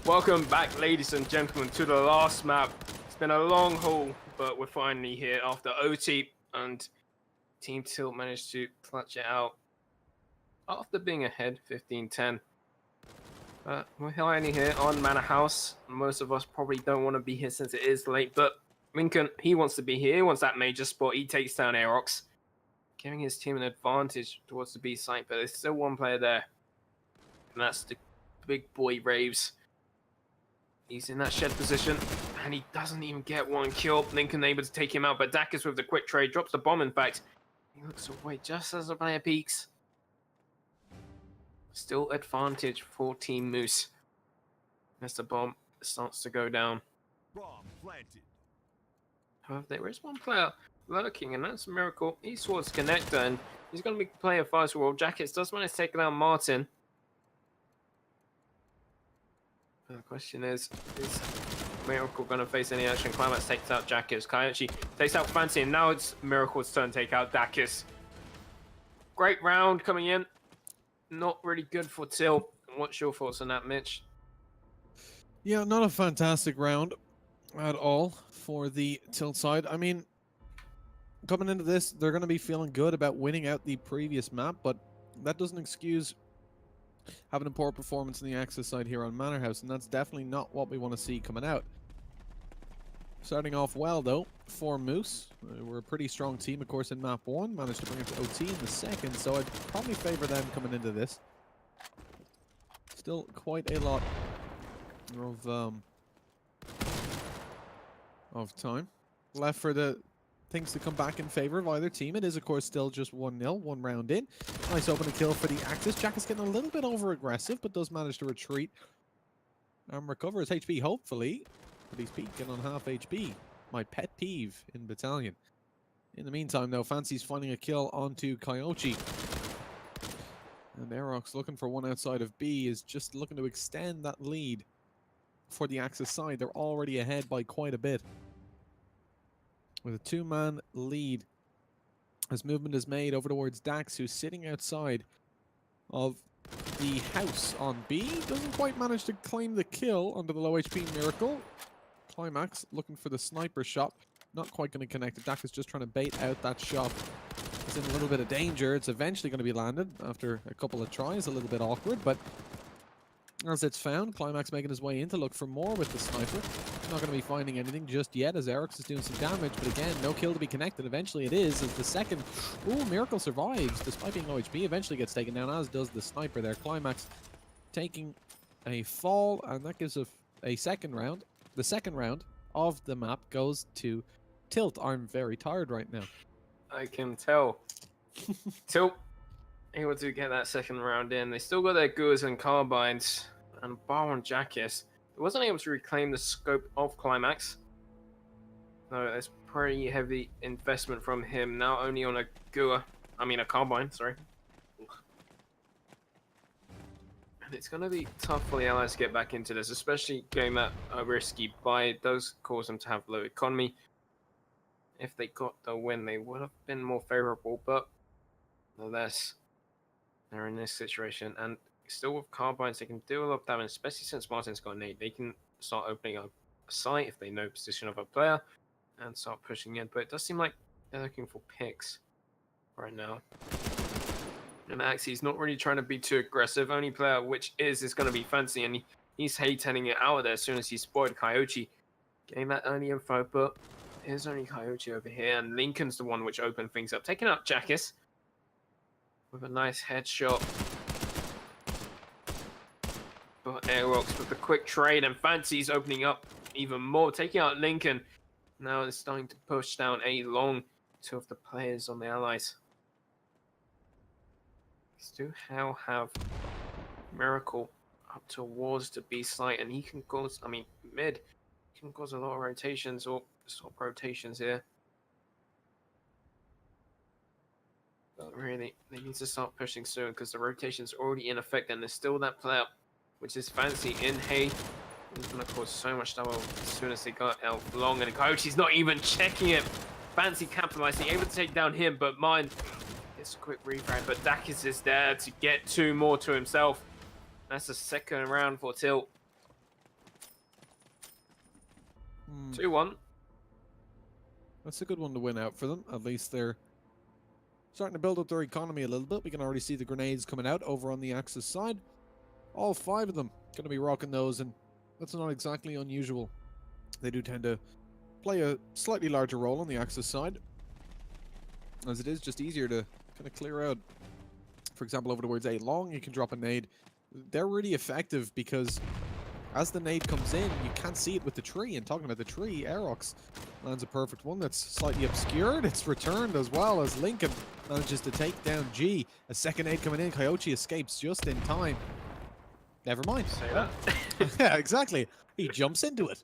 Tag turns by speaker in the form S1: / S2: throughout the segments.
S1: Welcome back, ladies and gentlemen, to the last map. It's been a long haul, but we're finally here after OT, and Team Tilt managed to clutch it out after being ahead 15-10. We're only here on Manor House. Most of us probably don't want to be here since it is late, but Lincoln, he wants to be here. He wants that major spot. He takes down Aerox, giving his team an advantage towards the B site, but there's still one player there, and that's the big boy Raves. He's in that shed position, and he doesn't even get one kill. Lincoln able to take him out, but Dacus with the quick trade drops the bomb, in fact. He looks away just as the player peeks. Still advantage for Team Moose as the bomb starts to go down.
S2: Bomb planted.
S1: However, there is one player lurking, and that's Miracle. He's towards Connector, and he's going to be playing fast world. Jackets does manage to take down Martin. The question is Miracle going to face any action? Climax takes out Jackus. Kyochi takes out Fancy, and now it's Miracle's turn to take out Dacus. Great round coming in. Not really good for Till. What's your thoughts on that, Mitch?
S3: Yeah, not a fantastic round at all for the Tilt side. I mean, coming into this, they're going to be feeling good about winning out the previous map, but that doesn't excuse having a poor performance in the Axis side here on Manor House, and that's definitely not what we want to see coming out. Starting off well, though, for Moose. We're a pretty strong team, of course, in map 1. Managed to bring it to OT in the second, so I'd probably favor them coming into this. Still quite a lot of time left for the things to come back in favor of either team. It is, of course, still just 1-0, one round in. Nice opening kill for the Axis. Jack is getting a little bit over-aggressive, but does manage to retreat and recover his HP, hopefully. But he's peaking on half HP. My pet peeve in Battalion. In the meantime, though, Fancy's finding a kill onto Kyochi. And Aerox, looking for one outside of B, is just looking to extend that lead for the Axis side. They're already ahead by quite a bit, with a 2-man lead as movement is made over towards Dax, who's sitting outside of the house on B. Doesn't quite manage to claim the kill under the low HP Miracle. Climax looking for the sniper shot. Not quite going to connect it. Dax is just trying to bait out that shot. It's in a little bit of danger. It's eventually going to be landed after a couple of tries. A little bit awkward, but as it's found, Climax making his way in to look for more with the sniper. Not going to be finding anything just yet as Aerox is doing some damage, but again, no kill to be connected. Eventually it is, as the second... Ooh, Miracle survives, despite being low HP. Eventually gets taken down, as does the sniper there. Climax taking a fall, and that gives a second round. The second round of the map goes to Tilt. I'm very tired right now.
S1: I can tell. Tilt able to get that second round in. They still got their Guas and Carbines, and bar on Jackus. They wasn't able to reclaim the scope of Climax. No, it's pretty heavy investment from him. Now only on a Carbine, sorry. And it's going to be tough for the Allies to get back into this, especially going that risky buy. It does cause them to have low economy. If they got the win, they would have been more favorable, but nonetheless, they're in this situation. And still with Carbines, they can do a lot of damage, especially since Martin's got an 8. They can start opening up a site if they know position of a player and start pushing in. But it does seem like they're looking for picks right now. And Axie's not really trying to be too aggressive. Only player which is going to be Fancy, and he's hitting it out of there as soon as he spotted Kyochi. Getting that early info, but there's only Kyochi over here, and Lincoln's the one which opened things up. Taking out Jackus with a nice headshot. But Aerox with the quick trade, and Fancy's opening up even more, taking out Lincoln. Now it's starting to push down a long 2 of the players on the Allies. Still have Miracle up towards the B site, and he can cause, mid, he can cause a lot of rotations or stop rotations here. But really, they need to start pushing soon because the rotation's already in effect, and there's still that player, which is Fancy in Hay. He's going to cause so much trouble as soon as they got Elf long, and Coyote's not even checking it. Fancy capitalizing, able to take down him, but mine gets a quick reframe. But Dacus is there to get 2 more to himself. That's the second round for Tilt. 2-1.
S3: That's a good one to win out for them. At least they're starting to build up their economy a little bit. We can already see the grenades coming out over on the Axis side. All 5 of them going to be rocking those, and that's not exactly unusual. They do tend to play a slightly larger role on the Axis side, as it is just easier to kind of clear out. For example, over towards A long, you can drop a nade. They're really effective because as the nade comes in, you can't see it with the tree. And talking about the tree, Aerox lands a perfect one that's slightly obscured. It's returned as well as Lincoln manages to take down G. A second nade coming in. Coyote escapes just in time. Never mind.
S1: Say that.
S3: Yeah, exactly. He jumps into it.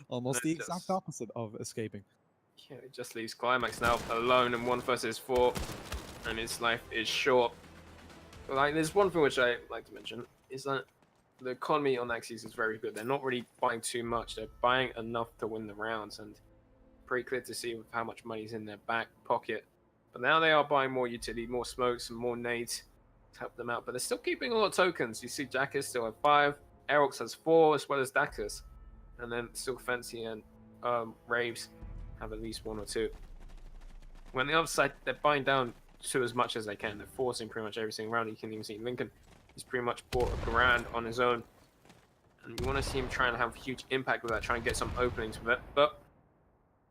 S3: Almost the
S1: Just-
S3: exact opposite of escaping.
S1: Yeah, it just leaves Climax now alone in 1 versus 4, and his life is short. But like, there's one thing which I like to mention is that the economy on Axis is very good. They're not really buying too much. They're buying enough to win the rounds, and pretty clear to see with how much money's in their back pocket. But now they are buying more utility, more smokes, and more nades to help them out. But they're still keeping a lot of tokens. You see, Jackas still have 5, Aerox has 4, as well as Dakas, and then still Fancy and Raves have at least 1 or 2. When the other side, they're buying down to as much as they can. They're forcing pretty much every single round. You can even see Lincoln. He's pretty much bought a grand on his own. And you want to see him trying to have a huge impact with that, try and get some openings with it. But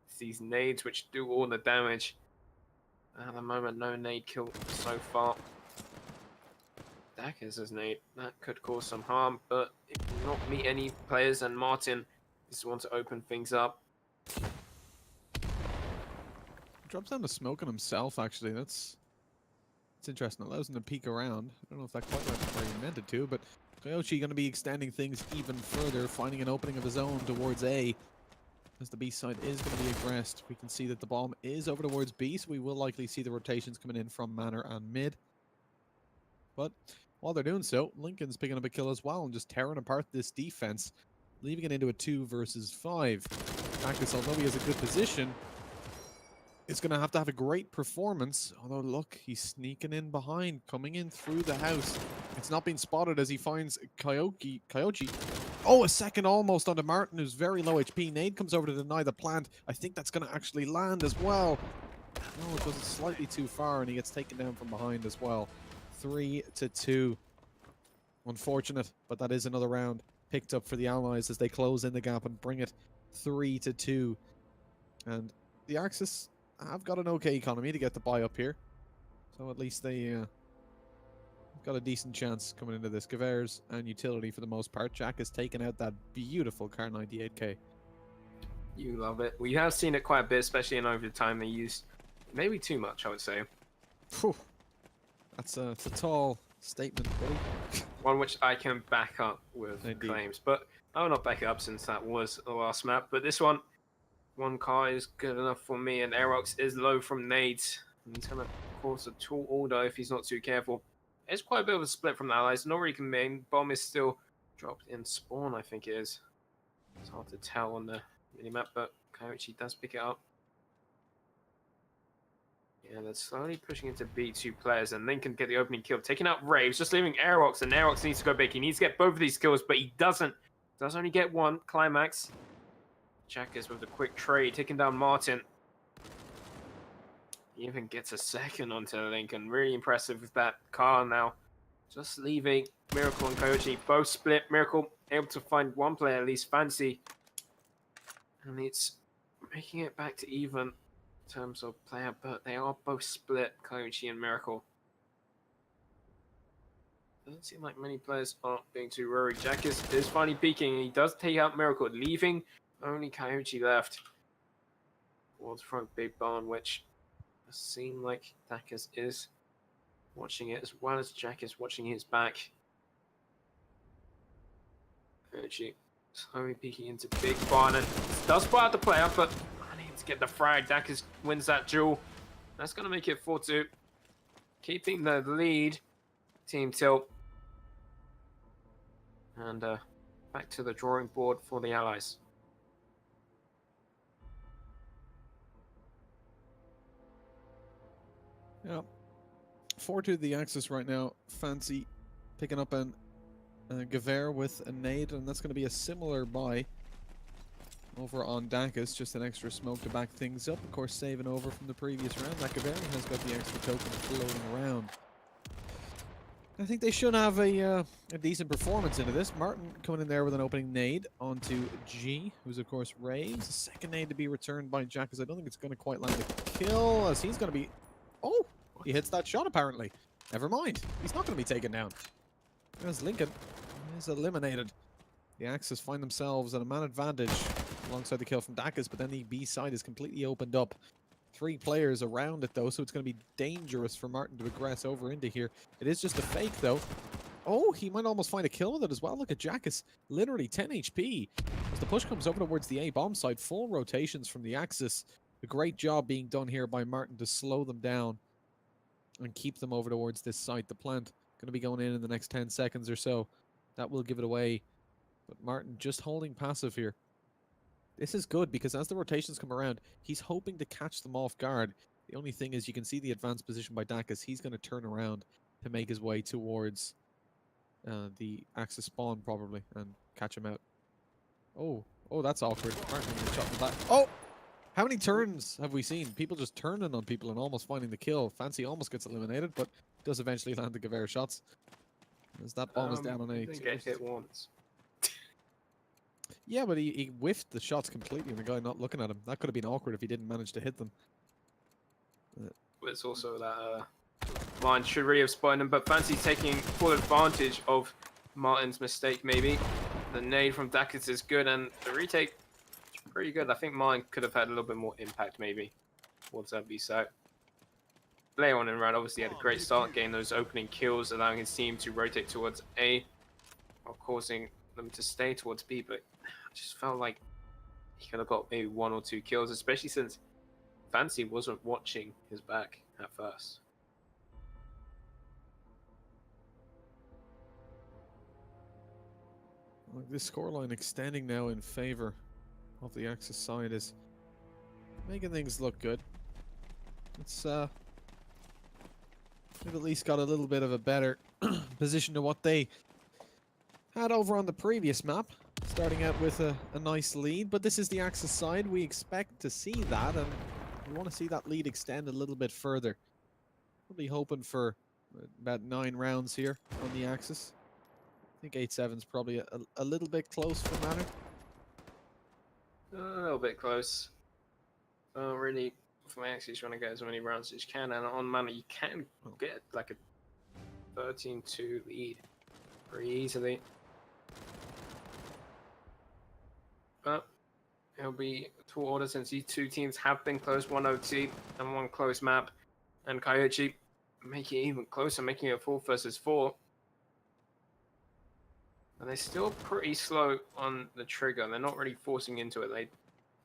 S1: it's these nades which do all the damage. At the moment, no nade kill so far. Dakas as nade. That could cause some harm, but it will not meet any players, and Martin is the one to open things up.
S3: Drops down to smoke on himself, actually. That's interesting. Allows him to peek around. I don't know if that quite went where he meant it to, but Coyote going to be extending things even further, finding an opening of his own towards A. As the B side is going to be aggressed. We can see that the bomb is over towards B, so we will likely see the rotations coming in from Manor and mid. But while they're doing so, Lincoln's picking up a kill as well and just tearing apart this defense, leaving it into a 2 versus 5. Dakas, although he has a good position, is going to have a great performance. Although, look, he's sneaking in behind, coming in through the house. It's not being spotted as he finds Coyote. Oh, a second almost onto Martin, who's very low HP. Nade comes over to deny the plant. I think that's going to actually land as well. No, it goes slightly too far, and he gets taken down from behind as well. 3-2. Unfortunate, but that is another round picked up for the Allies as they close in the gap and bring it 3-2. And the Axis have got an okay economy to get the buy up here, so at least they got a decent chance coming into this. Gavers and utility for the most part. Jack has taken out that beautiful Car 98K.
S1: You love it. We have seen it quite a bit, especially in overtime. They used maybe too much, I would say.
S3: Whew. That's a tall statement, buddy.
S1: One which I can back up with
S3: Indeed.
S1: claims, but I will not back it up since that was the last map. But this one car is good enough for me, and Aerox is low from nades. And he's going to cause a tall order if he's not too careful. It's quite a bit of a split from the Allies. Not really main. Bomb is still dropped in spawn, I think it is. It's hard to tell on the minimap, but Coyote does pick it up. Yeah, they're slowly pushing into B2 players, and Lincoln get the opening kill, taking out Raves, just leaving Aerox, and Aerox needs to go big. He needs to get both of these kills, but he doesn't. Does only get one. Climax. Jackers with a quick trade, taking down Martin. He even gets a second onto Lincoln. Really impressive with that car now. Just leaving Miracle and Coyote both split. Miracle able to find one player, at least Fancy. And it's making it back to even in terms of player, but they are both split, Coyote and Miracle. Doesn't seem like many players are being too worried. Jackers is finally peeking. He does take out Miracle, leaving only Coyote left. Towards front big barn, which seems like Dakas is watching it as well as Jack is watching his back. Coyote slowly peeking into big barn and does spot out the player, but unable to get the frag. Dakas wins that duel. That's going to make it 4-2. Keeping the lead, Team Tilt. And back to the drawing board for the Allies.
S3: Yeah. 4-2 the Axis right now. Fancy picking up an Gaver with a nade, and that's going to be a similar buy over on Dacus, just an extra smoke to back things up. Of course, saving over from the previous round. That Kaveri has got the extra token floating around. I think they should have a decent performance into this. Martin coming in there with an opening nade onto G, who's of course Raves. A second nade to be returned by Jack, as I don't think it's going to quite land a kill, as he's going to be... Oh, he hits that shot apparently. Never mind. He's not going to be taken down. There's Lincoln. He's eliminated. The Axis find themselves at a man advantage alongside the kill from Dacus, but then the B side is completely opened up. 3 players around it though, so it's going to be dangerous for Martin to aggress over into here. It is just a fake though. Oh, he might almost find a kill with it as well. Look at Jackus, literally 10 HP. As the push comes over towards the A bomb side, full rotations from the Axis. A great job being done here by Martin to slow them down and keep them over towards this site. The plant going to be going in the next 10 seconds or so. That will give it away. But Martin just holding passive here. This is good because as the rotations come around, he's hoping to catch them off guard. The only thing is you can see the advanced position by Dacus. He's going to turn around to make his way towards the Axis spawn probably and catch him out. Oh, that's awkward. Martin getting shot in the back. Oh! How many turns have we seen? People just turning on people and almost finding the kill. Fancy almost gets eliminated, but does eventually land the Kaveri shots. As that bomb is down on A.
S1: Didn't get hit once.
S3: Yeah, but he whiffed the shots completely and the guy not looking at him. That could have been awkward if he didn't manage to hit them.
S1: But it's also that Mine should really have spotted him, but Fancy taking full advantage of Martin's mistake maybe. The nade from Dacus is good and the retake is pretty good. I think Martin could have had a little bit more impact maybe towards that B side. Later on in the round obviously had a great start, getting those opening kills, allowing his team to rotate towards A while causing them to stay towards B, but I just felt like he could have got maybe 1 or 2 kills, especially since Fancy wasn't watching his back at first.
S3: This scoreline extending now in favor of the Axis side is making things look good. It's they've at least got a little bit of a better position to what they had over on the previous map, starting out with a nice lead. But this is the Axis side. We expect to see that, and we want to see that lead extend a little bit further. We'll be hoping for about 9 rounds here on the Axis. I think 8-7's probably a little bit close for Manor.
S1: A little bit close. Really, for my Axis, trying to get as many rounds as you can, and on Manor you can get like a 13-2 lead pretty easily. But it'll be tall order since these 2 teams have been close, 1 OT and 1 close map, and Coyote make it even closer, making it a 4 versus 4. And they're still pretty slow on the trigger. They're not really forcing into it. They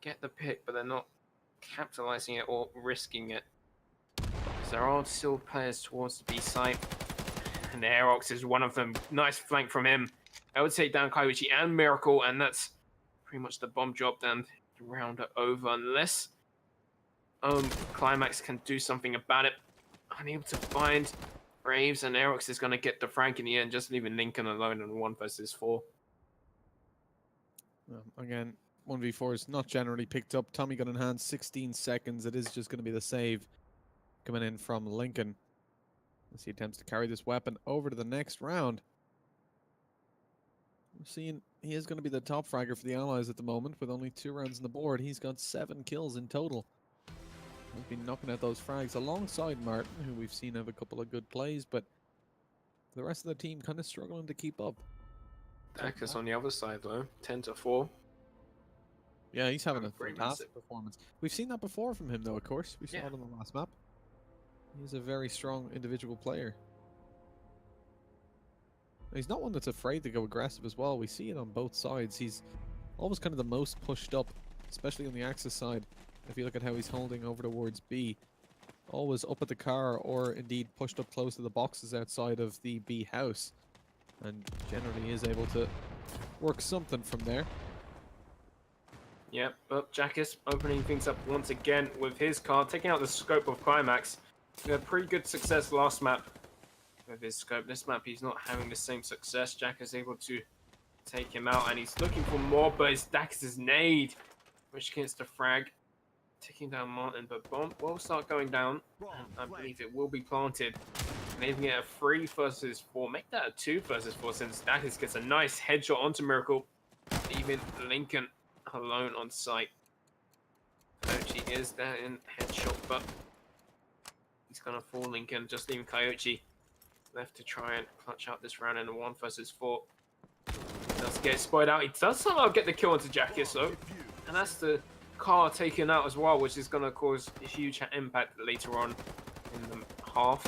S1: get the pick, but they're not capitalizing it or risking it. Because there are still players towards the B site. And Aerox is one of them. Nice flank from him. I would take down Kaiuchi and Miracle, and that's pretty much the bomb job and round it over. Unless Climax can do something about it. Unable to find Braves, and Aerox is going to get the Frank in the end, just leaving Lincoln alone in 1 versus 4.
S3: Again, 1v4 is not generally picked up. Tommy got in hand 16 seconds. It is just going to be the save coming in from Lincoln as he attempts to carry this weapon over to the next round. We're seeing he is going to be the top fragger for the Allies at the moment with only 2 rounds on the board. He's got 7 kills in total. He's been knocking out those frags alongside Martin, who we've seen have a couple of good plays, but the rest of the team kind of struggling to keep up.
S1: Dacus on the other side though, 10-4.
S3: Yeah, he's having a fantastic performance. We've seen that before from him though, of course. We saw it on the last map. He's a very strong individual player. He's not one that's afraid to go aggressive as well. We see it on both sides. He's always kind of the most pushed up, especially on the Axis side. If you look at how he's holding over towards B, always up at the car or indeed pushed up close to the boxes outside of the B house, and generally is able to work something from there.
S1: Yep, but Jackus opening things up once again with his card, taking out the scope of Climax. He had pretty good success last map with his scope. This map he's not having the same success. Jack is able to take him out and he's looking for more, but it's Dax's nade which gets the frag, taking down Martin, but bomb will start going down, and I believe it will be planted. And even get a 3 versus 4, make that a 2 versus 4 since Dacus gets a nice headshot onto Miracle, leaving Lincoln alone on site. Coyote is there in headshot, but he's gonna fall Lincoln, just leaving Coyote left to try and clutch out this round in a 1 versus 4. He does get spotted out. He does somehow get the kill onto Jackus though, and that's the car taken out as well, which is gonna cause a huge impact later on in the half.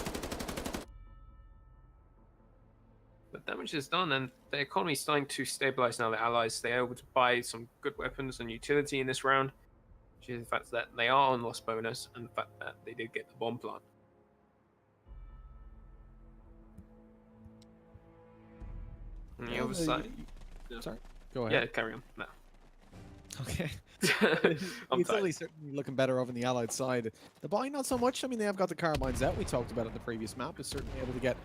S1: But damage is done, and the economy is starting to stabilize now. The allies, they're able to buy some good weapons and utility in this round, which is the fact that they are on loss bonus, and the fact that they did get the bomb plant. On the other side.
S3: Sorry, go ahead.
S1: Yeah, carry on. No.
S3: Okay.
S1: I'm
S3: It's only certainly looking better over on the allied side. The buy, not so much. I mean, they have got the carbines out. We talked about it in the previous map. Is certainly able to get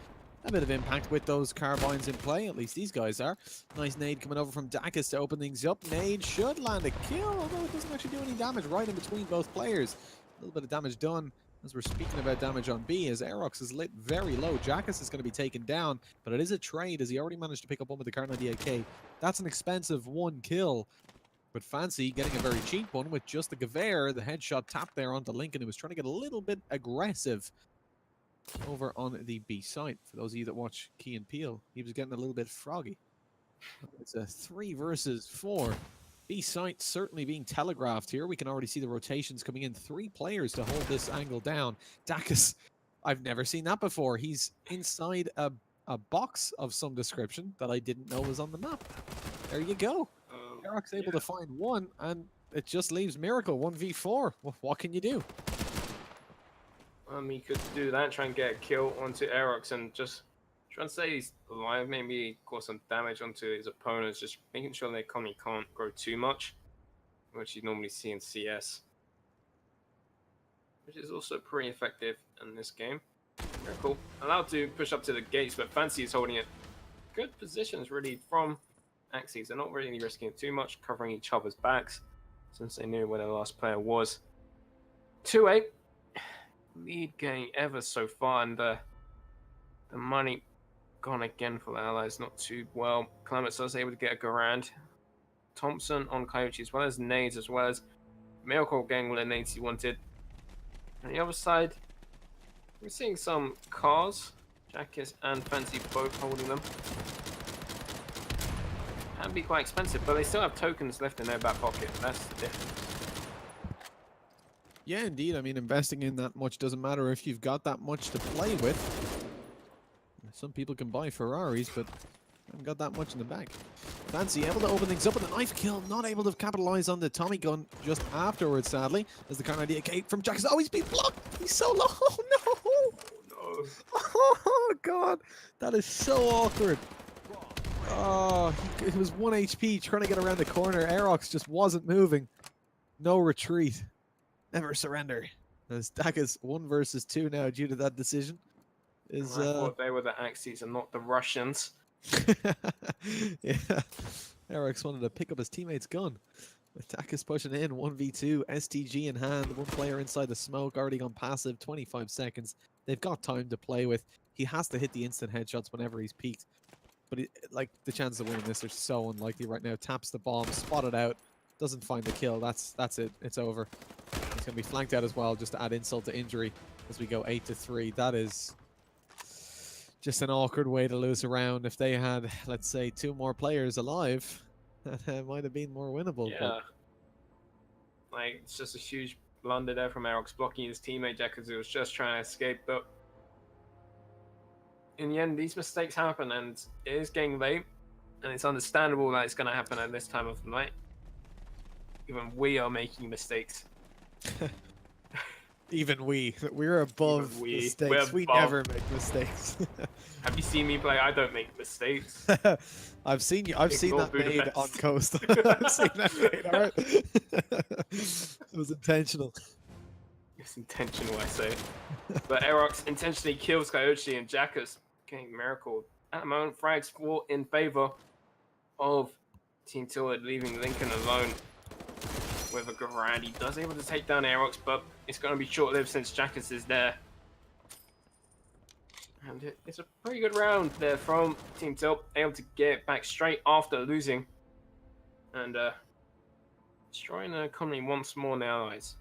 S3: a bit of impact with those carbines in play. At least these guys are. Nice nade coming over from Dacus to open things up. Nade should land a kill, although it doesn't actually do any damage right in between both players. A little bit of damage done as we're speaking about damage on B, as Aerox is lit very low. Jackus is going to be taken down, but it is a trade as he already managed to pick up one with the Kar98K. That's an expensive 1 kill. But Fancy getting a very cheap one with just the Gewehr, the headshot tapped there onto Lincoln, who was trying to get a little bit aggressive over on the B site. For those of you that watch Key and Peele, he was getting a little bit froggy. It's a 3 versus 4. B site certainly being telegraphed here. We can already see the rotations coming in. 3 players to hold this angle down. Dacus, I've never seen that before. He's inside a box of some description that I didn't know was on the map. There you go. Eric's able to find one, and it just leaves Miracle 1v4. What can you do?
S1: He could do that, try and get a kill onto Aerox and just try and stay alive, maybe cause some damage onto his opponents, just making sure the economy can't grow too much, which you normally see in CS. Which is also pretty effective in this game. Miracle allowed to push up to the gates, but Fancy is holding it. Good positions really from Axes. They're not really risking it too much, covering each other's backs since they knew where their last player was. 2-8. Lead getting ever so far, and the money gone again for the allies. Not too well. Clements was able to get a Garand. Thompson on Coyote, as well as nades, as well as Miracle getting all the nades he wanted. On the other side, we're seeing some cars. Jackus and Fancy both holding them. Can be quite expensive, but they still have tokens left in their back pocket. That's the difference.
S3: Yeah, indeed. I mean, investing in that much doesn't matter if you've got that much to play with. Some people can buy Ferraris, but haven't got that much in the bank. Fancy able to open things up with a knife kill, not able to capitalize on the Tommy gun just afterwards, sadly, as the Kar98K from Jack is always being blocked. He's so low. Oh, no.
S1: Oh,
S3: Oh, God. That is so awkward. Oh, he was 1 HP trying to get around the corner. Aerox just wasn't moving. No retreat. Never surrender. As Daka's 1 versus 2 now due to that decision.
S1: I thought they were the Axes and not the Russians.
S3: Yeah. Aerox wanted to pick up his teammate's gun. Daka's pushing in 1v2, STG in hand. 1 player inside the smoke, already gone passive, 25 seconds. They've got time to play with. He has to hit the instant headshots whenever he's peaked. But like the chances of winning this are so unlikely right now. Taps the bomb, spotted out, doesn't find the kill. That's it. It's over. He's gonna be flanked out as well, just to add insult to injury as we go 8-3. That is just an awkward way to lose a round. If they had, let's say, 2 more players alive, that might have been more winnable.
S1: Yeah.
S3: But
S1: Like, it's just a huge blunder there from Aerox, blocking his teammate Jack because he was just trying to escape. But in the end, these mistakes happen, and it is getting late, and it's understandable that it's going to happen at this time of the night. Even we are making mistakes.
S3: Even we're above mistakes. We never make mistakes.
S1: Have you seen me play? I don't make mistakes.
S3: I've seen you. I've seen that made on Coast. I've seen that made. All right. It was intentional.
S1: It's intentional, I say. But Aerox intentionally kills Coyote, and Jackus getting Miracle. At the moment, frags fall in favor of Team Tillard, leaving Lincoln alone. with a Grand. He does able to take down Aerox, but it's going to be short-lived since Jackass is there. And it's a pretty good round there from Team Tilt, able to get it back straight after losing. And destroying the economy once more now, guys.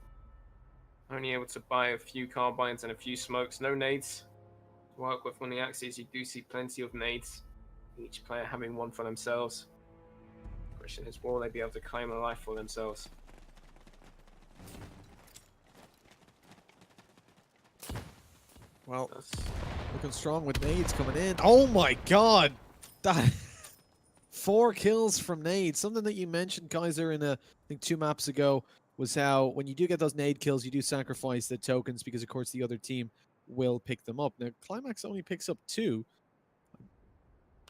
S1: Only able to buy a few carbines and a few smokes, no nades to work with on the axes. You do see plenty of nades, each player having one for themselves. The question is, will they be able to claim a life for themselves?
S3: Well, looking strong with nades coming in. Oh my god! That 4 kills from nades. Something that you mentioned, Kaiser, in I think 2 maps ago, was how when you do get those nade kills, you do sacrifice the tokens because, of course, the other team will pick them up. Now, Climax only picks up 2.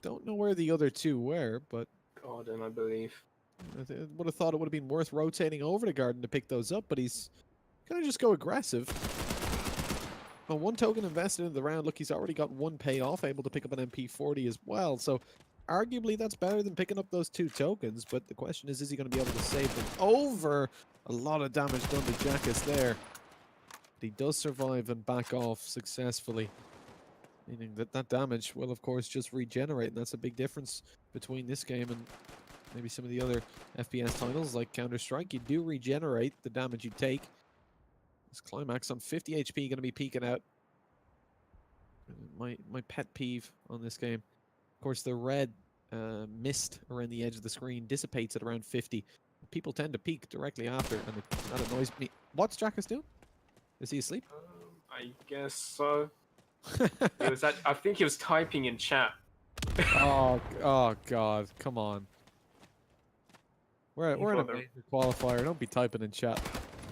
S3: Don't know where the other 2 were, but
S1: Garden, I believe.
S3: I would have thought it would have been worth rotating over to Garden to pick those up, but he's gonna just go aggressive. Well, 1 token invested in the round. Look, he's already got 1 payoff, able to pick up an MP40 as well. So arguably that's better than picking up those 2 tokens, but the question is he going to be able to save them over? A lot of damage done to Jackass there. But he does survive and back off successfully, meaning that that damage will, of course, just regenerate, and that's a big difference between this game and maybe some of the other FPS titles like Counter-Strike. You do regenerate the damage you take. This Climax on 50 HP going to be peeking out. My pet peeve on this game. Of course, the red mist around the edge of the screen dissipates at around 50. People tend to peek directly after, and that annoys me. What's Jackass doing? Is he asleep?
S1: I guess so. I think he was typing in chat.
S3: oh God, come on. We're in a major qualifier. Don't be typing in chat.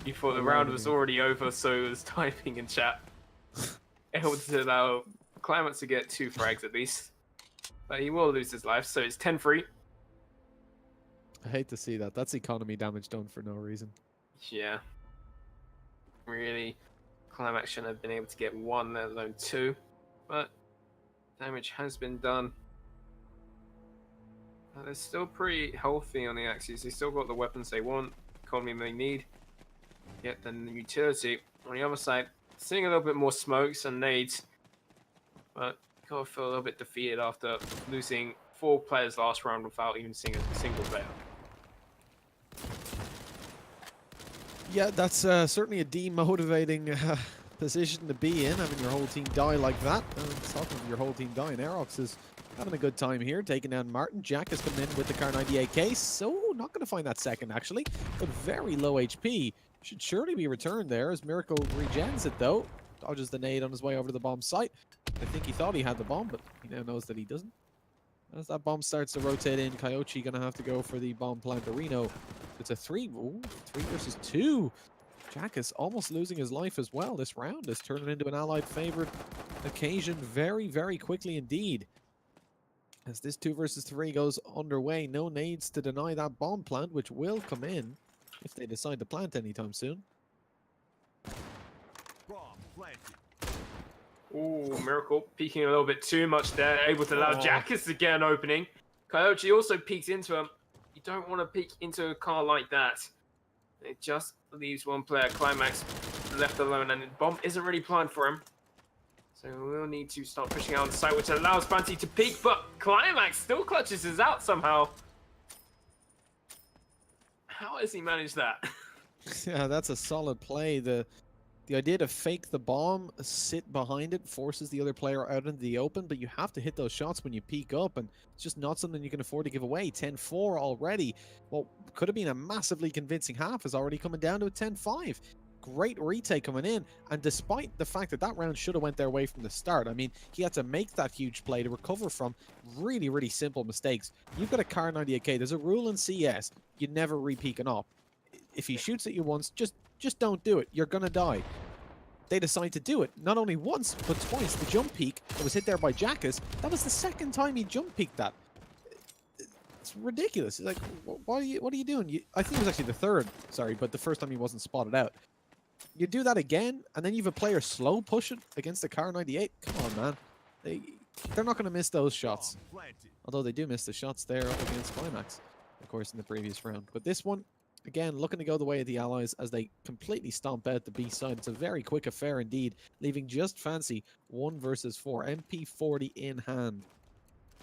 S1: You thought the round was already over, so he was typing in chat. Able to allow Climax to get 2 frags at least. But he will lose his life, so it's 10-3.
S3: I hate to see that. That's economy damage done for no reason.
S1: Yeah. Really, Climax shouldn't have been able to get 1, let alone 2. But damage has been done. They're still pretty healthy on the axes. They still got the weapons they want, economy they need. Yet then the utility on the other side, seeing a little bit more smokes and nades, but gotta feel a little bit defeated after losing 4 players last round without even seeing a single player.
S3: Yeah, that's certainly a demotivating position to be in, having your whole team die like that. Talking of your whole team dying, Aerox is having a good time here, taking down Martin. Jack has come in with the Car 98 case, so not going to find that second, actually, but very low HP. Should surely be returned there as Miracle regens it, though. Dodges the nade on his way over to the bomb site. I think he thought he had the bomb, but he now knows that he doesn't. As that bomb starts to rotate in, Kyochi going to have to go for the bomb planterino. It's a 3 versus 2. Jack is almost losing his life as well. This round is turning into an allied favored occasion very, very quickly indeed. As this 2 versus 3 goes underway, no nades to deny that bomb plant, which will come in if they decide to plant anytime soon.
S1: Ooh, Miracle peeking a little bit too much there, able to allow Jackass to get an opening. Kyochi also peeks into him. You don't want to peek into a car like that. It just leaves 1 player, Climax, left alone, and the bomb isn't really planned for him. So we'll need to start pushing out on the site, which allows Fancy to peek, but Climax still clutches his out somehow. How has he managed that?
S3: Yeah, that's a solid play. The idea to fake the bomb, sit behind it, forces the other player out into the open, but you have to hit those shots when you peek up, and it's just not something you can afford to give away. 10-4 already. What could have been a massively convincing half is already coming down to a 10-5. Great retake coming in, and despite the fact that that round should have went their way from the start, I mean, he had to make that huge play to recover from really, really simple mistakes. You've got a Car 98K. There's a rule in CS. You never re-peek an op. If he shoots at you once, just don't do it. You're gonna die. They decide to do it. Not only once, but twice. The jump peek that was hit there by Jackass, that was the 2nd time he jump peeked that. It's ridiculous. It's like, what are you doing? I think it was actually the 3rd, sorry, but the 1st time he wasn't spotted out. You do that again, and then you have a player slow pushing against the Car 98. Come on, man. They're not going to miss those shots. Although they do miss the shots there up against Climax, of course, in the previous round. But this one, again, looking to go the way of the Allies as they completely stomp out the B side. It's a very quick affair indeed, leaving just Fancy 1 versus 4, MP40 in hand.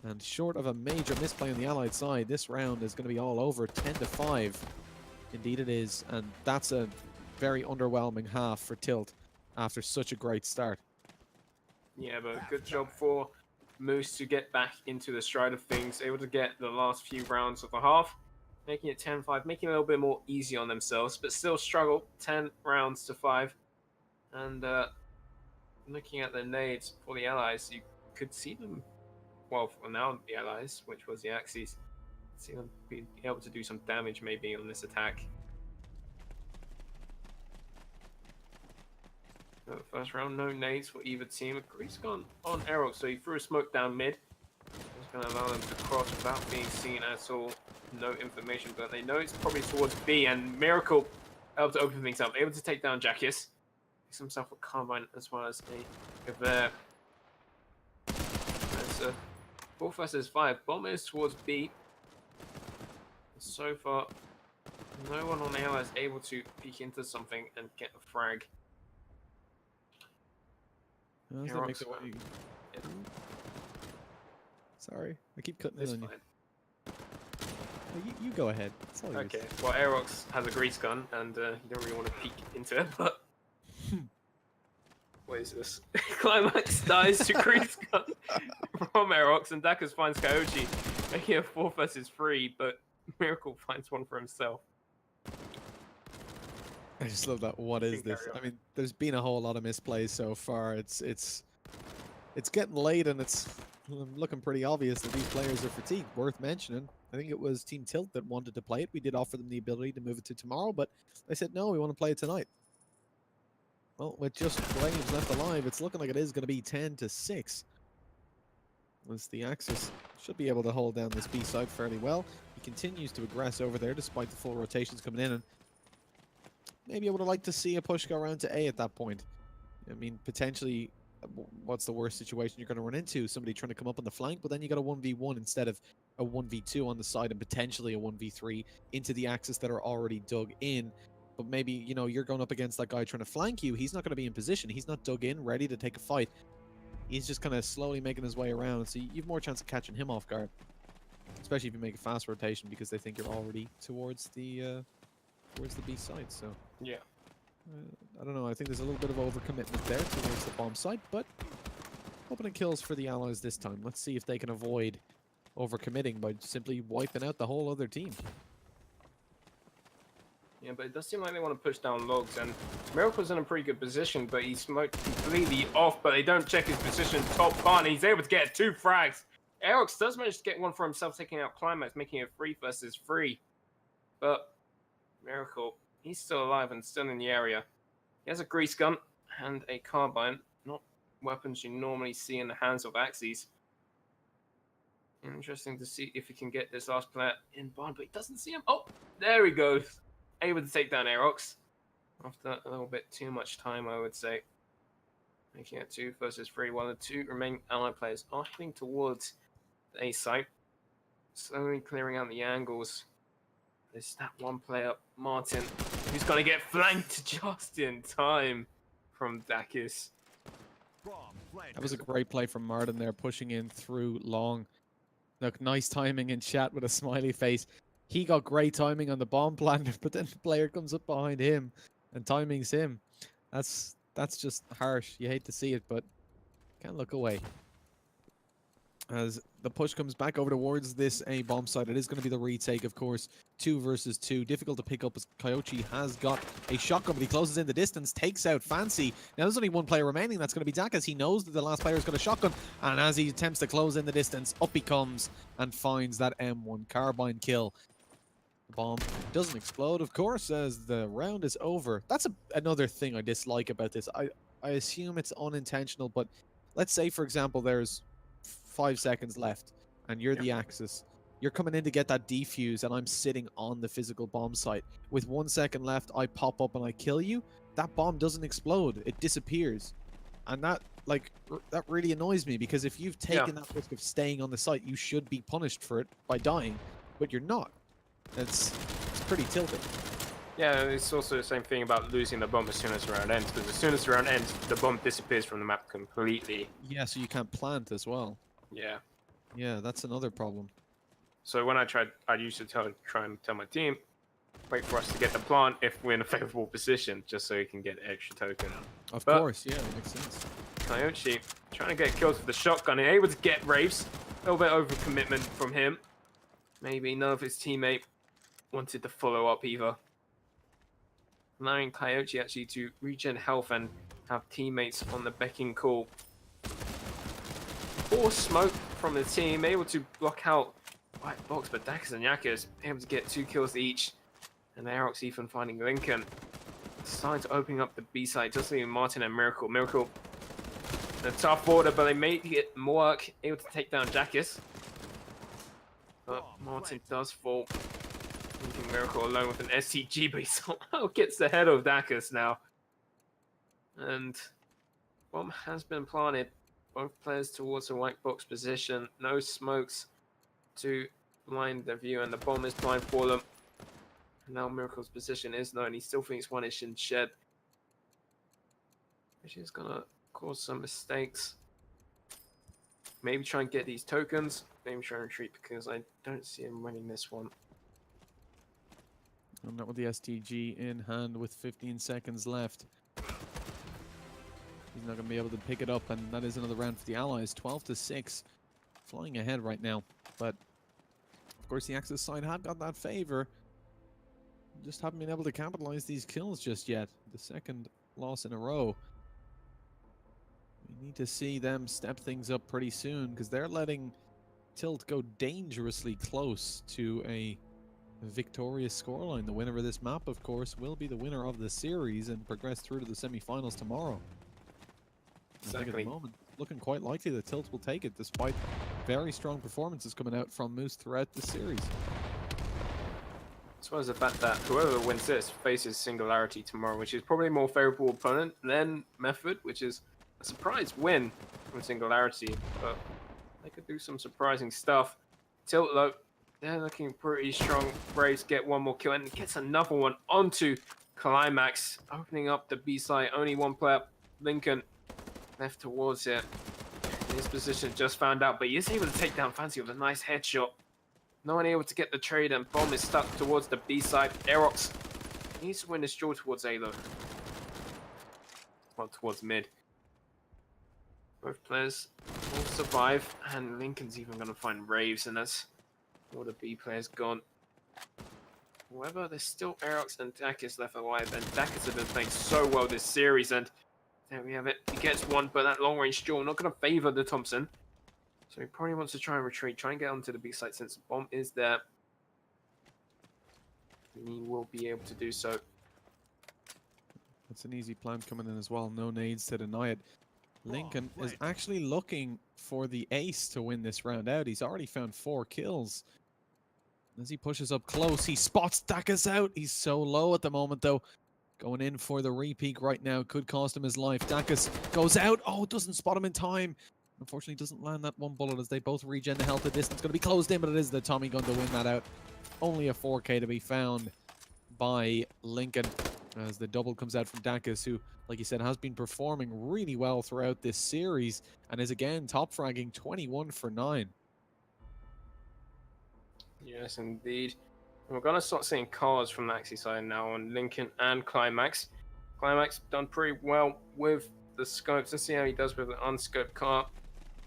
S3: And short of a major misplay on the Allied side, this round is going to be all over, 10-5. Indeed it is, and that's a very underwhelming half for Tilt after such a great start.
S1: Yeah, but good job for Moose to get back into the stride of things, able to get the last few rounds of the half, making it 10-5, making it a little bit more easy on themselves, but still struggle 10 rounds to 5. And looking at the nades for the Allies, you could see them, well, for now the Allies, which was the Axis, see them be able to do some damage maybe on this attack. First round, no nades for either team. Greece gone on Aerox, so he threw a smoke down mid. It's going to allow them to cross without being seen at all. No information, but they know it's probably towards B, and Miracle able to open things up, able to take down Jackius. Makes himself a carbine as well as a there. It's a 4 versus 5. Bomb is towards B. So far, no one on A is able to peek into something and get a frag.
S3: Sorry, I keep cutting in on you. You go ahead.
S1: Okay, well, Aerox has a grease gun, and you don't really want to peek into it, but... What is this? Climax dies to grease gun from Aerox, and Dakas finds Kyochi, making it 4 versus 3, but Miracle finds one for himself.
S3: I just love that. What is this? I mean, there's been a whole lot of misplays so far. It's getting late, and it's looking pretty obvious that these players are fatigued. Worth mentioning, I think it was Team Tilt that wanted to play it. We did offer them the ability to move it to tomorrow, but they said no, we want to play it tonight. Well, with just Flames left alive, it's looking like it is going to be 10-6. As the Axis should be able to hold down this B side fairly well. He continues to aggress over there despite the full rotations coming in, and maybe I would have liked to see a push go around to A at that point. I mean, potentially, what's the worst situation you're going to run into? Somebody trying to come up on the flank, but then you got a 1v1 instead of a 1v2 on the side, and potentially a 1v3 into the Axis that are already dug in. But maybe, you know, you're going up against that guy trying to flank you. He's not going to be in position. He's not dug in, ready to take a fight. He's just kind of slowly making his way around. So you've more chance of catching him off guard. Especially if you make a fast rotation because they think you're already towards the B side. So
S1: yeah,
S3: I don't know. I think there's a little bit of overcommitment there towards the bomb side, but hoping it kills for the Allies this time. Let's see if they can avoid overcommitting by simply wiping out the whole other team.
S1: Yeah, but it does seem like they want to push down logs, and Miracle's in a pretty good position, but he's smoked completely off, but they don't check his position top part, and he's able to get 2 frags. Aerox does manage to get one for himself, taking out Climax, making it 3 versus 3. But Miracle, he's still alive and still in the area. He has a grease gun and a carbine, not weapons you normally see in the hands of Axes. Interesting to see if he can get this last player in bond, but he doesn't see him. Oh, there he goes. Able to take down Aerox after a little bit too much time, I would say. Making it 2 versus 3, while the 2 remaining Allied players are heading towards the A site, slowly clearing out the angles. There's that one player, Martin, who's going to get flanked just in time from Dakis.
S3: That was a great play from Martin there, pushing in through long. Look, nice timing in chat with a smiley face. He got great timing on the bomb planter, but then the player comes up behind him and timings him. That's just harsh. You hate to see it, but can't look away. As the push comes back over towards this A bomb site, it is going to be the retake, of course. 2 versus 2. Difficult to pick up as Kyochi has got a shotgun, but he closes in the distance, takes out Fancy. Now there's only one player remaining. That's going to be Dakas. He knows that the last player's got a shotgun, and as he attempts to close in the distance, up he comes and finds that M1 carbine kill. The bomb doesn't explode, of course, as the round is over. That's another thing I dislike about this. I assume it's unintentional, but let's say, for example, there's 5 seconds left, and you're the Axis. You're coming in to get that defuse, and I'm sitting on the physical bomb site. With 1 second left, I pop up and I kill you. That bomb doesn't explode. It disappears. And that really annoys me, because if you've taken that risk of staying on the site, you should be punished for it by dying, but you're not. It's pretty tilted.
S1: Yeah, it's also the same thing about losing the bomb as soon as the round ends, because as soon as the round ends, the bomb disappears from the map completely.
S3: Yeah, so you can't plant as well.
S1: Yeah.
S3: Yeah, that's another problem.
S1: So when I used to try and tell my team, wait for us to get the plant if we're in a favorable position, just so we can get extra token.
S3: Of
S1: But
S3: course, yeah, makes sense.
S1: Coyote trying to get kills with the shotgun, and able to get Raves. A little bit over commitment from him. Maybe none of his teammate wanted to follow up either. Allowing Coyote actually to regen health and have teammates on the becking call. Force smoke from the team, able to block out White Box, but Dakas and Yakas able to get 2 kills each. And Aerox even finding Lincoln. Starting to open up the B side, just leaving Martin and Miracle. Miracle, a tough order, but they made it work, able to take down Jackus. But Martin does fall. Leaving Miracle alone with an STG, but he somehow gets ahead of Dacus now. And bomb has been planted. Both players towards the white box position. No smokes to blind their view, and the bomb is blind for them. And now Miracle's position is known. He still thinks one is in shed, which is gonna cause some mistakes. Maybe try and get these tokens. Maybe try and retreat, because I don't see him winning this one.
S3: And not with the STG in hand with 15 seconds left. He's not going to be able to pick it up, and that is another round for the Allies. 12-6, flying ahead right now. But, of course, the Axis side have got that favor. Just haven't been able to capitalize these kills just yet. The second loss in a row. We need to see them step things up pretty soon, because they're letting Tilt go dangerously close to a victorious scoreline. The winner of this map, of course, will be the winner of the series and progress through to the semi-finals tomorrow.
S1: Exactly.
S3: I think at the moment, looking quite likely that Tilt will take it, despite very strong performances coming out from Moose throughout the series.
S1: As well as the fact that whoever wins this faces Singularity tomorrow, which is probably a more favorable opponent than Method, which is a surprise win from Singularity, but they could do some surprising stuff. Tilt, though, they're looking pretty strong. Braves get one more kill and gets another one onto Climax, opening up the B side. Only one player, Lincoln, left towards it. His position just found out, but he is able to take down Fancy with a nice headshot. No one able to get the trade, and Bomb is stuck towards the B side. Aerox needs to win this duel towards A, though. Well, towards mid. Both players will survive, and Lincoln's even going to find Raves, and that's all the B players gone. However, there's still Aerox and Dacus left alive, and Dacus have been playing so well this series, and there we have it. He gets one, but that long-range duel not going to favor the Thompson. So he probably wants to try and retreat, try and get onto the B site since the bomb is there. And he will be able to do so.
S3: That's an easy plant coming in as well. No nades to deny it. Lincoln is actually looking for the ace to win this round out. He's already found 4 kills. As he pushes up close, he spots Dacus out. He's so low at the moment, though. Going in for the repeat right now could cost him his life. Dacus goes out. Oh, doesn't spot him in time. Unfortunately, doesn't land that one bullet as they both regen the health. The distance going to be closed in, but it is the Tommy gun to win that out. Only a 4K to be found by Lincoln as the double comes out from Dacus, who, like you said, has been performing really well throughout this series and is again top fragging 21 for 9.
S1: Yes, indeed. And we're going to start seeing cars from the Axie side now on Lincoln and Climax. Climax done pretty well with the scopes. Let's see how he does with an unscoped car.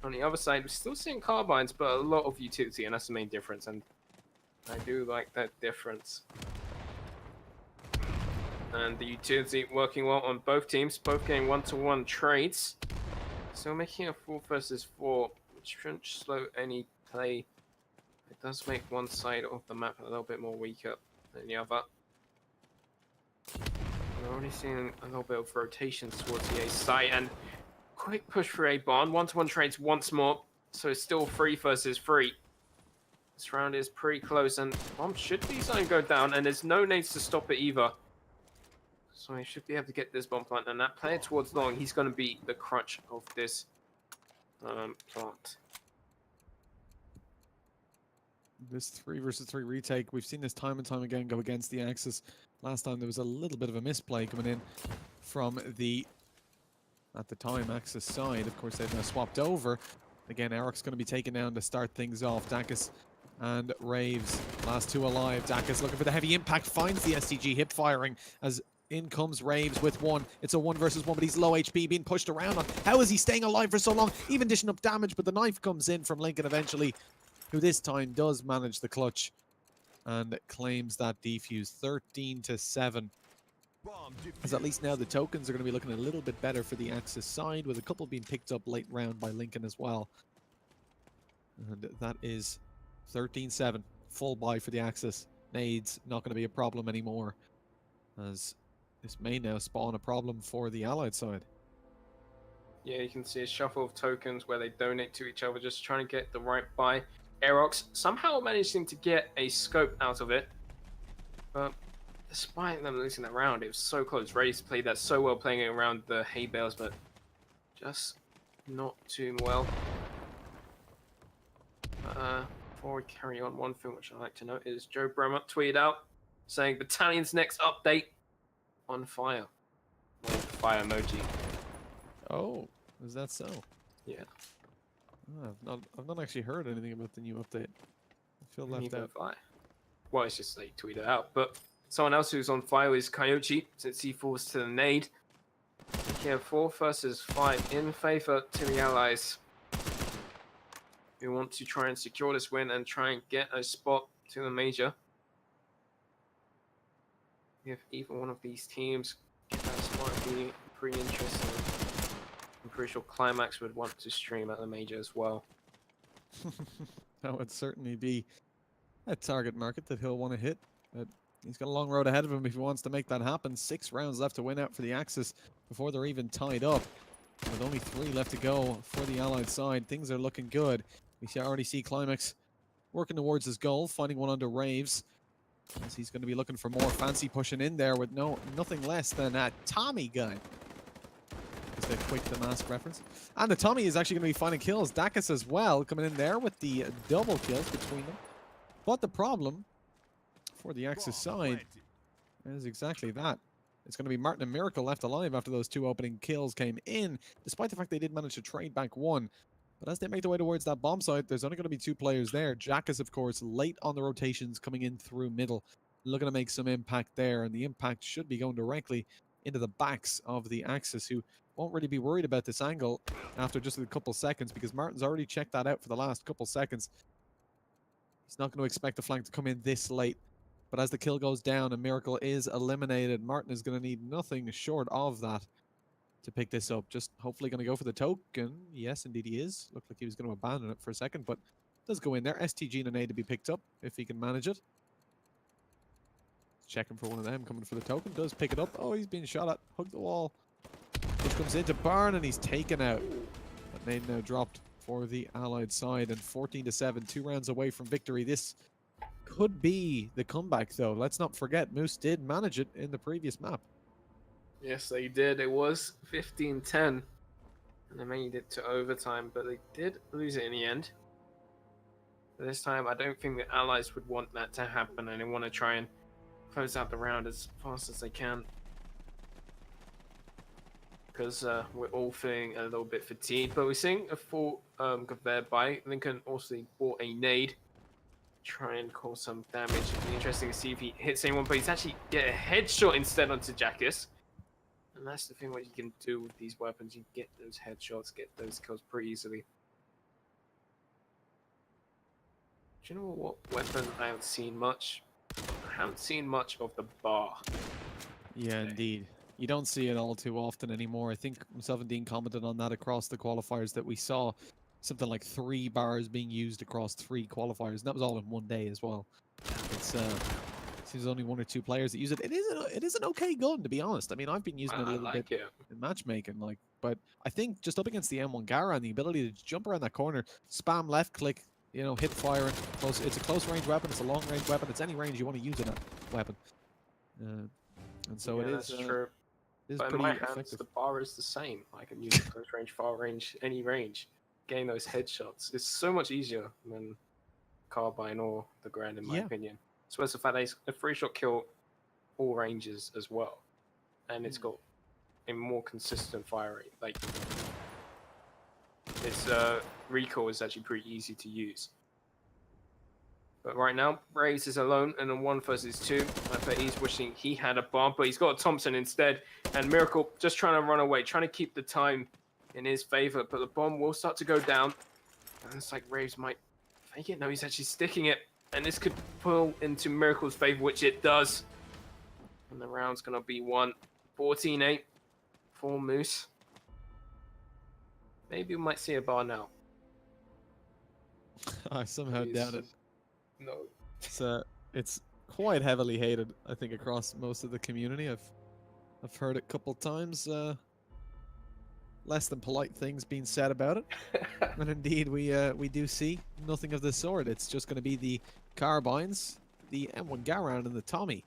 S1: On the other side, we're still seeing carbines, but a lot of utility, and that's the main difference, and I do like that difference. And the utility working well on both teams, both getting 1-to-1 trades. Still making a 4 versus 4, which shouldn't slow any play. It does make one side of the map a little bit more weaker than the other. We're already seeing a little bit of rotations towards the A side, and quick push for A barn. 1-to-1 trades once more, so it's still 3 versus 3. This round is pretty close, and Bomb should be starting to go down, and there's no nades to stop it either. So he should be able to get this bomb plant, and that player towards long, he's going to be the crutch of this plant.
S3: This 3 versus 3 retake, we've seen this time and time again go against the Axis. Last time there was a little bit of a misplay coming in from the, at the time, Axis side. Of course, they've now swapped over. Again, Eric's going to be taken down to start things off. Dacus and Raves, last two alive. Dacus looking for the heavy impact, finds the STG, hip firing as in comes Raves with one. It's a 1 versus 1, but he's low HP, being pushed around on. How is he staying alive for so long? Even dishing up damage, but the knife comes in from Lincoln eventually, who this time does manage the clutch and claims that defuse. 13-7. As at least now the tokens are going to be looking a little bit better for the Axis side, with a couple being picked up late round by Lincoln as well. And that is 13-7. Full buy for the Axis. Nades not going to be a problem anymore, as this may now spawn a problem for the Allied side.
S1: Yeah, you can see a shuffle of tokens where they donate to each other, just trying to get the right buy. Aerox somehow managing to get a scope out of it, but despite them losing that round, it was so close. Race played that so well, playing it around the hay bales, but just not too well. Before we carry on, one thing which I like to note is Joe Bremer tweeted out saying Battalion's next update on fire. With the fire emoji.
S3: Oh, is that so?
S1: Yeah.
S3: Oh, I've not actually heard anything about the new update. I feel left
S1: Neither
S3: out.
S1: have I. Well, it's just they tweeted out. But someone else who's on fire is Coyote, since he falls to the nade. Here, 4 versus 5 in favor to the Allies, who want to try and secure this win and try and get a spot to the major. If either one of these teams get that spot, it'd be pretty interesting. I'm pretty sure Climax would want to stream at the major as well.
S3: That would certainly be a target market that he'll want to hit. But he's got a long road ahead of him if he wants to make that happen. 6 rounds left to win out for the Axis before they're even tied up. With only 3 left to go for the Allied side, things are looking good. We already see Climax working towards his goal, finding one under Raves, as he's going to be looking for more. Fancy pushing in there with nothing less than a Tommy gun. Just a quick the mask reference. And the Tommy is actually going to be finding kills. Dacus as well coming in there with the double kills between them. But the problem for the Axis side is exactly that. It's going to be Martin and Miracle left alive after those 2 opening kills came in, despite the fact they did manage to trade back 1. But as they make their way towards that bomb site, there's only going to be 2 players there. Jack is, of course, late on the rotations, coming in through middle, looking to make some impact there. And the impact should be going directly into the backs of the Axis, who won't really be worried about this angle after just a couple seconds, because Martin's already checked that out for the last couple seconds. He's not going to expect the flank to come in this late. But as the kill goes down and Miracle is eliminated, Martin is going to need nothing short of that to pick this up. Just hopefully going to go for the token. Yes, indeed he is. Looked like he was going to abandon it for a second, but does go in there. STG and an A to be picked up if he can manage it. Checking for one of them, coming for the token. Does pick it up. Oh, he's being shot at. Hug the wall. Which comes into Barn and he's taken out. That nade now dropped for the Allied side, and 14-7, 2 rounds away from victory. This could be the comeback, though. Let's not forget, Moose did manage it in the previous map.
S1: Yes, they did. It was 15-10. And they made it to overtime, but they did lose it in the end. But this time, I don't think the Allies would want that to happen, and they want to try and close out the round as fast as they can. Because we're all feeling a little bit fatigued, but we're seeing a full conveyor by. Lincoln also bought a nade. Try and cause some damage. It'll be interesting to see if he hits anyone, but he's actually get a headshot instead onto Jackus. And that's the thing what you can do with these weapons. You get those headshots, get those kills pretty easily. Do you know what weapon I haven't seen much? I haven't seen much of the bar.
S3: Yeah, indeed. You don't see it all too often anymore. I think myself and Dean commented on that across the qualifiers, that we saw something like 3 bars being used across 3 qualifiers. And that was all in one day as well. It's seems only 1 or 2 players that use it. It is an okay gun, to be honest. I mean, I've been using it a little bit in matchmaking, like, but I think just up against the M1 Gara and the ability to jump around that corner, spam left click, you know, hip fire, close. It's a close range weapon. It's a long range weapon. It's any range you want to use it at weapon. And so
S1: yeah,
S3: it
S1: that's
S3: is.
S1: true.
S3: It is
S1: But in
S3: pretty
S1: my hands,
S3: effective.
S1: the bar is the same. I can use it close range, far range, any range. Getting those headshots is so much easier than carbine or the Grand, in my
S3: Yeah.
S1: opinion. So it's the fact that it's a 3-shot kill all ranges as well, and it's got a more consistent fire rate. Like, its recoil is actually pretty easy to use. But right now, Raze is alone in a 1 versus 2. I bet he's wishing he had a bomb, but he's got a Thompson instead. And Miracle just trying to run away, trying to keep the time in his favor. But the bomb will start to go down. And it's like Raze might fake it. No, he's actually sticking it. And this could pull into Miracle's favor, which it does. And the round's going to be won. 14-8 for Moose. Maybe we might see a bar now.
S3: I somehow doubt it.
S1: No.
S3: It's quite heavily hated, I think, across most of the community. I've heard it a couple times. Less than polite things being said about it, and indeed we do see nothing of the sort. It's just going to be the carbines, the M1 Garand, and the Tommy.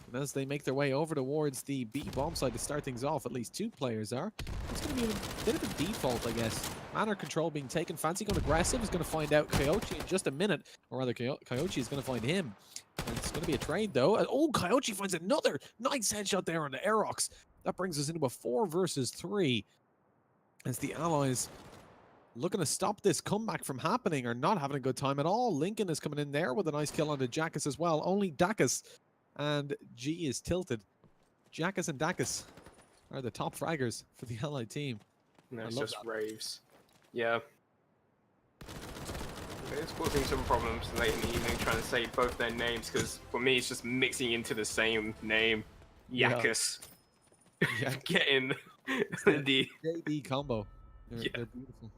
S3: And as they make their way over towards the B bomb side to start things off, at least 2 players are. It's going to be a bit of a default, I guess. Manor control being taken. Fancy going aggressive. Is going to find out Coyote in just a minute. Or rather, Coyote is going to find him. And it's going to be a trade, though. Oh, Coyote finds another nice headshot there on the Aerox. That brings us into a 4 versus 3. As the Allies looking to stop this comeback from happening, are not having a good time at all. Lincoln is coming in there with a nice kill onto Jackus as well. Only Dacus and G is tilted. Jackus and Dacus are the top fraggers for the Allied team.
S1: No, it's just Raves. Yeah. It's causing some problems late in the evening trying to say both their names, because for me it's just mixing into the same name. Yakus.
S3: Yeah.
S1: Getting the
S3: JD combo. They're beautiful.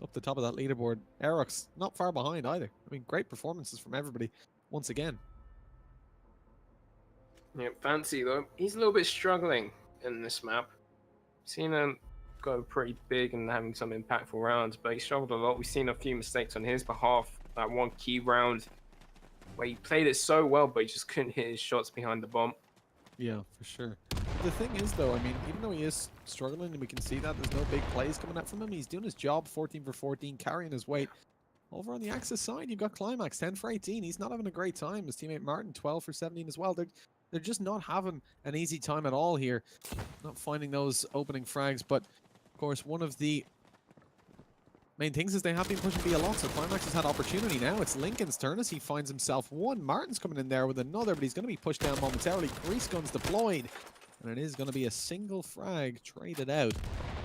S3: Up the top of that leaderboard. Aerox not far behind either. I mean, great performances from everybody once again.
S1: Yeah, Fancy though, he's a little bit struggling in this map. Seen him go pretty big and having some impactful rounds, but he struggled a lot. We've seen a few mistakes on his behalf. That one key round where he played it so well, but he just couldn't hit his shots behind the bomb.
S3: Yeah, for sure. The thing is, though, I mean, even though he is struggling, and we can see that there's no big plays coming out from him, he's doing his job, 14 for 14, carrying his weight. Over on the Axis side, you've got Climax, 10 for 18. He's not having a great time. His teammate Martin, 12 for 17 as well. They're just not having an easy time at all here. Not finding those opening frags, but of course, one of the main things is they have been pushing B a lot, so Climax has had opportunity now. It's Lincoln's turn as he finds himself one. Martin's coming in there with another, but he's going to be pushed down momentarily. Grease guns deployed, and it is going to be a single frag traded out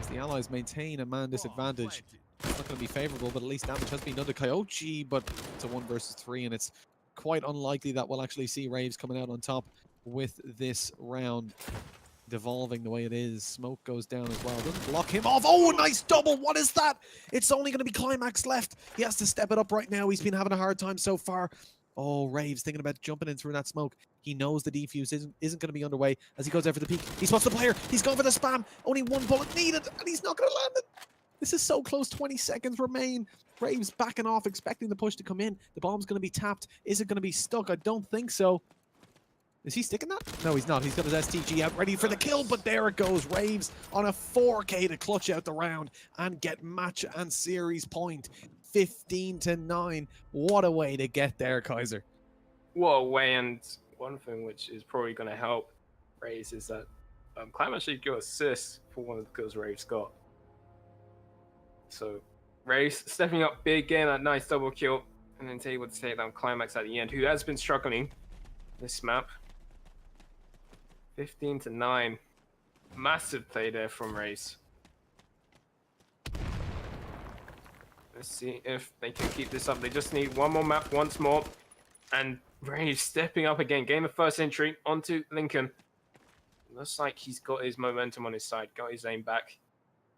S3: as the Allies maintain a man disadvantage. It's not going to be favorable, but at least damage has been done to Coyote, but it's a 1 versus 3, and it's quite unlikely that we'll actually see Raves coming out on top with this round devolving the way it is. Smoke goes down as well. Doesn't block him off. Oh, nice double. What is that? It's only going to be Climax left. He has to step it up right now. He's been having a hard time so far. Oh, Raves thinking about jumping in through that smoke. He knows the defuse isn't going to be underway as he goes there for the peak. He spots the player. He's going for the spam. Only 1 bullet needed, and he's not going to land it. This is so close. 20 seconds remain. Raves backing off, expecting the push to come in. The bomb's going to be tapped. Is it going to be stuck? I don't think so. Is he sticking that? No, he's not. He's got his STG out ready for the kill, but there it goes. Raves on a 4K to clutch out the round and get match and series point. 15-9. What a way to get there, Kaiser.
S1: What a way, and one thing which is probably going to help Raves is that Climax actually got assists for one of the kills Raves got. So Raves stepping up big, getting that nice double kill, and then able to take down Climax at the end, who has been struggling this map. 15-9. Massive play there from Raves. Let's see if they can keep this up. They just need one more map once more. And Raves stepping up again, getting the first entry onto Lincoln. Looks like he's got his momentum on his side, got his aim back.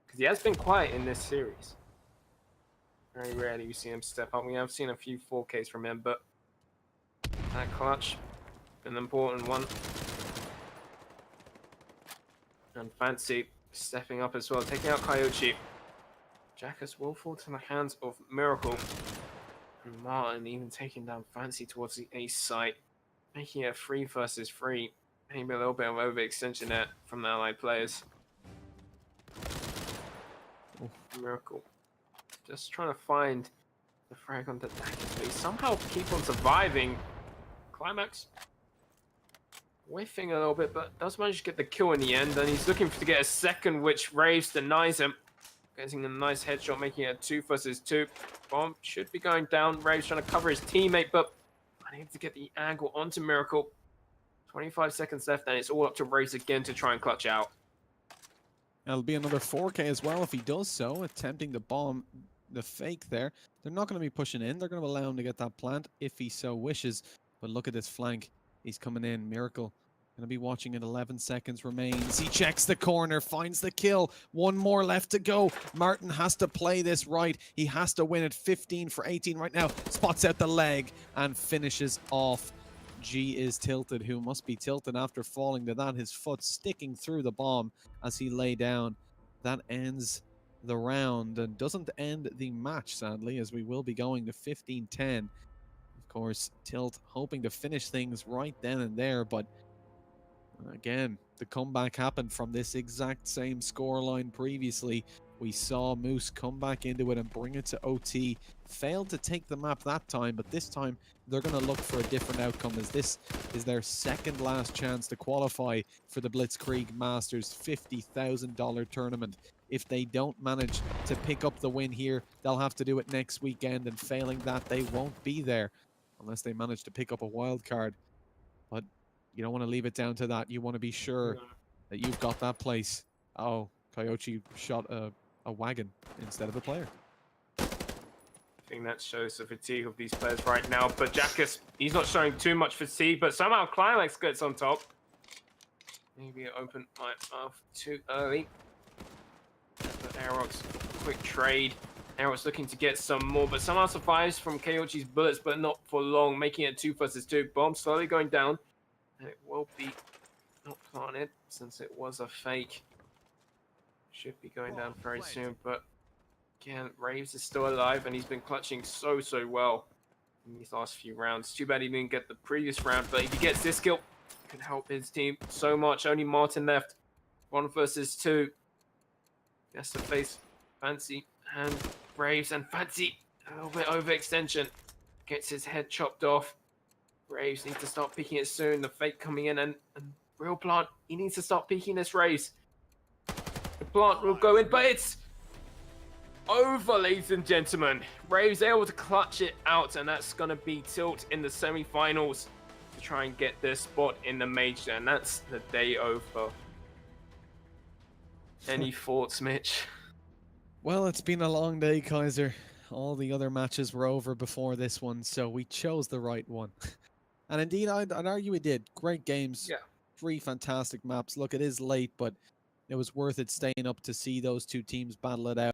S1: Because he has been quiet in this series. Very rarely we see him step up. We have seen a few 4Ks from him, but that clutch, an important one. And Fancy stepping up as well, taking out Coyote. Jackus will fall to the hands of Miracle. And Martin even taking down Fancy towards the ace site, making it 3 versus 3. Maybe a little bit of overextension there from the Allied players. Miracle just trying to find The frag on the deck. They somehow keep on surviving. Climax whiffing a little bit, but does manage to get the kill in the end, and he's looking to get a second, which Raves denies him. Getting a nice headshot, making it a 2 versus 2. Bomb should be going down. Raves trying to cover his teammate, but unable to get the angle onto Miracle. 25 seconds left, and it's all up to Raves again to try and clutch out.
S3: That'll be another 4K as well if he does so, attempting to bomb the fake there. They're not going to be pushing in. They're going to allow him to get that plant if he so wishes. But look at this flank. He's coming in. Miracle going to be watching it. 11 seconds remains. He checks the corner, finds the kill. One more left to go. Martin has to play this right. He has to win it. 15 for 18 right now. Spots out the leg and finishes off. G is tilted, who must be tilted after falling to that. His foot sticking through the bomb as he lay down. That ends the round and doesn't end the match, sadly, as we will be going to 15-10. Of course, Tilt hoping to finish things right then and there, but again, the comeback happened from this exact same scoreline previously. We saw Moose come back into it and bring it to OT. Failed to take the map that time, but this time they're going to look for a different outcome, as this is their second last chance to qualify for the Blitzkrieg Masters $50,000 tournament. If they don't manage to pick up the win here, they'll have to do it next weekend, and failing that, they won't be there unless they manage to pick up a wild card. But you don't want to leave it down to that. You want to be sure that you've got that place. Oh, Coyote shot a wagon instead of a player.
S1: I think that shows the fatigue of these players right now. But Jackus, he's not showing too much fatigue, but somehow Climax gets on top. Maybe it opened my mouth too early. But Aerox, quick trade. Aerox looking to get some more, but somehow survives from Koyochi's bullets, but not for long, making it 2 versus 2. Bomb slowly going down, and it will be not planted since it was a fake. Should be going down very soon, but again, Raves is still alive, and he's been clutching so well in these last few rounds. Too bad he didn't get the previous round, but if he gets this kill, it can help his team so much. Only Martin left. 1 versus 2. He has to face Fancy and Raves, and Fancy, a little bit overextension. Gets his head chopped off. Raves needs to start picking it soon. The fake coming in, and Real Plant, he needs to start peeking this Raves. The plant will go in, but it's over, ladies and gentlemen. Raves able to clutch it out, and that's going to be Tilt in the semi-finals to try and get their spot in the major, and that's the day over. Any thoughts, Mitch?
S3: Well, it's been a long day, Kaiser. All the other matches were over before this one, so we chose the right one. And indeed, I'd argue we did. Great games.
S1: Yeah.
S3: 3 fantastic maps. Look, it is late, but it was worth it staying up to see those two teams battle it out.